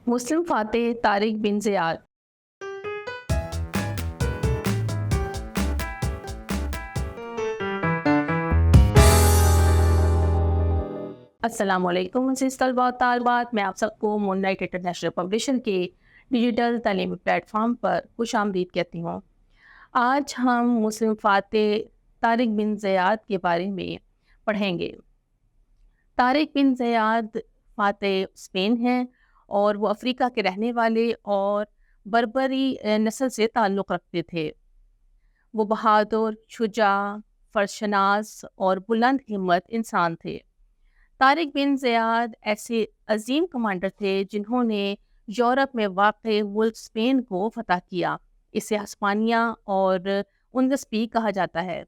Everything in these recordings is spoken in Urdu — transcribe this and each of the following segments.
مسلم فاتح طارق بن زیاد۔ السلام علیکم عزیز طلباء و طالبات، میں آپ سب کو مون لائٹ انٹرنیشنل پبلیشر کے ڈیجیٹل تعلیمی پلیٹ فارم پر خوش آمدید کہتی ہوں۔ آج ہم مسلم فاتح طارق بن زیاد کے بارے میں پڑھیں گے۔ طارق بن زیاد فاتح اسپین ہیں اور وہ افریقہ کے رہنے والے اور بربری نسل سے تعلق رکھتے تھے۔ وہ بہادر، شجاع، فرشناس اور بلند ہمت انسان تھے۔ طارق بن زیاد ایسے عظیم کمانڈر تھے جنہوں نے یورپ میں واقع ملک اسپین کو فتح کیا۔ اسے ہسپانیہ اور اندلس بھی کہا جاتا ہے۔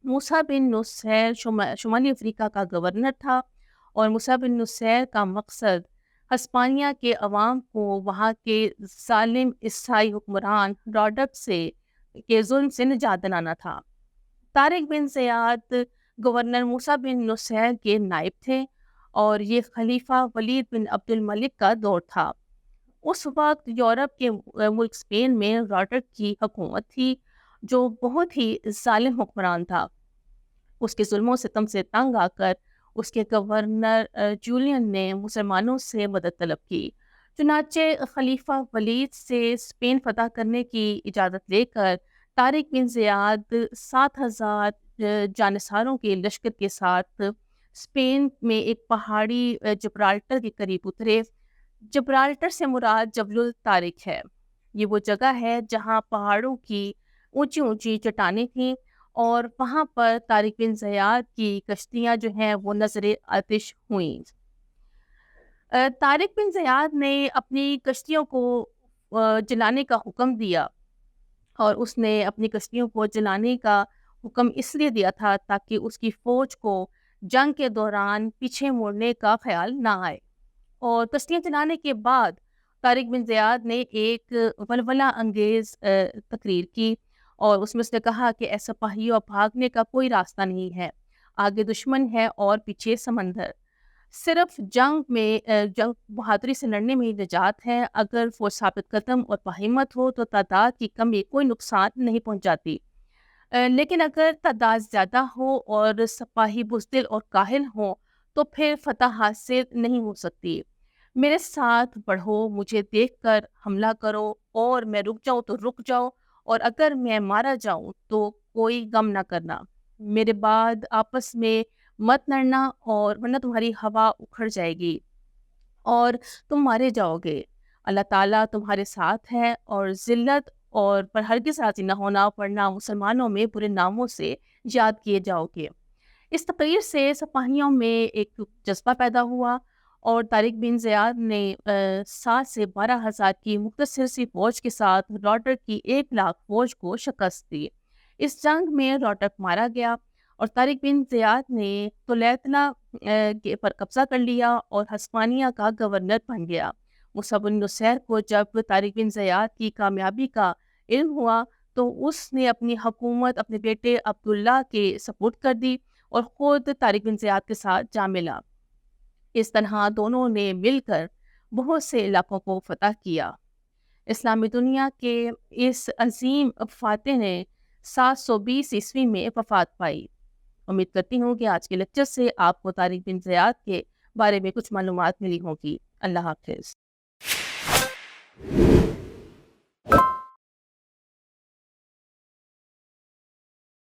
موسیٰ بن نصیر شمالی افریقہ کا گورنر تھا اور موسیٰ بن نصیر کا مقصد ہسپانیہ کے عوام کو وہاں کے ظالم عیسائی حکمران راڈک کے ظلم سے نجات دلانا تھا۔ طارق بن زیاد گورنر موسیٰ بن نصیر کے نائب تھے اور یہ خلیفہ ولید بن عبد الملک کا دور تھا۔ اس وقت یورپ کے ملک اسپین میں راڈک کی حکومت تھی جو بہت ہی ظالم حکمران تھا۔ اس کے ظلم و ستم سے تنگ آ کر اس کے گورنر جولین نے مسلمانوں سے مدد طلب کی۔ چنانچہ خلیفہ ولید سے اسپین فتح کرنے کی اجازت لے کر طارق بن زیاد 7,000 جانصاروں کے لشکر کے ساتھ اسپین میں ایک پہاڑی جبرالٹر کے قریب اترے۔ جبرالٹر سے مراد جبل الطارق ہے۔ یہ وہ جگہ ہے جہاں پہاڑوں کی اونچی اونچی چٹانیں تھیں اور وہاں پر طارق بن زیاد کی کشتیاں جو ہیں وہ نظر آتش ہوئیں۔ طارق بن زیاد نے اپنی کشتیوں کو جلانے کا حکم دیا اور اس نے اپنی کشتیوں کو جلانے کا حکم اس لیے دیا تھا تاکہ اس کی فوج کو جنگ کے دوران پیچھے مڑنے کا خیال نہ آئے۔ اور کشتیاں جلانے کے بعد طارق بن زیاد نے ایک ولولہ انگیز تقریر کی اور اس میں اس نے کہا کہ اے سپاہیوں، بھاگنے کا کوئی راستہ نہیں ہے، آگے دشمن ہے اور پیچھے سمندر۔ صرف جنگ بہادری سے لڑنے میں ہی نجات ہے۔ اگر فوج ثابت قدم اور باہمت ہو تو تعداد کی کمی کوئی نقصان نہیں پہنچاتی، لیکن اگر تعداد زیادہ ہو اور سپاہی بزدل اور کاہل ہوں تو پھر فتح حاصل نہیں ہو سکتی۔ میرے ساتھ بڑھو، مجھے دیکھ کر حملہ کرو، اور میں رک جاؤں تو رک جاؤ، اور اگر میں مارا جاؤں تو کوئی غم نہ کرنا۔ میرے بعد آپس میں مت لڑنا، اور ورنہ تمہاری ہوا اکھڑ جائے گی اور تم مارے جاؤ گے۔ اللہ تعالیٰ تمہارے ساتھ ہے، اور ذلت اور پر ہرگز راضی نہ ہونا، ورنہ مسلمانوں میں برے ناموں سے یاد کیے جاؤ گے۔ اس تقریر سے سپاہیوں میں ایک جذبہ پیدا ہوا اور طارق بن زیاد نے 7 سے 12,000 کی مختصر سی فوج کے ساتھ راڈک کی 1,00,000 فوج کو شکست دی۔ اس جنگ میں راڈک مارا گیا اور طارق بن زیاد نے تولیتنا پر قبضہ کر لیا اور ہسپانیہ کا گورنر بن گیا۔ موسیٰ بن نصیر کو جب طارق بن زیاد کی کامیابی کا علم ہوا تو اس نے اپنی حکومت اپنے بیٹے عبداللہ کے سپرد کر دی اور خود طارق بن زیاد کے ساتھ جا ملا۔ اس طرح دونوں نے مل کر بہت سے علاقوں کو فتح کیا۔ اسلامی دنیا کے اس عظیم فاتح نے 720 عیسوی میں وفات پائی۔ امید کرتی ہوں کہ آج کے لیکچر سے آپ کو طارق بن زیاد کے بارے میں کچھ معلومات ملی ہوگی۔ اللہ حافظ۔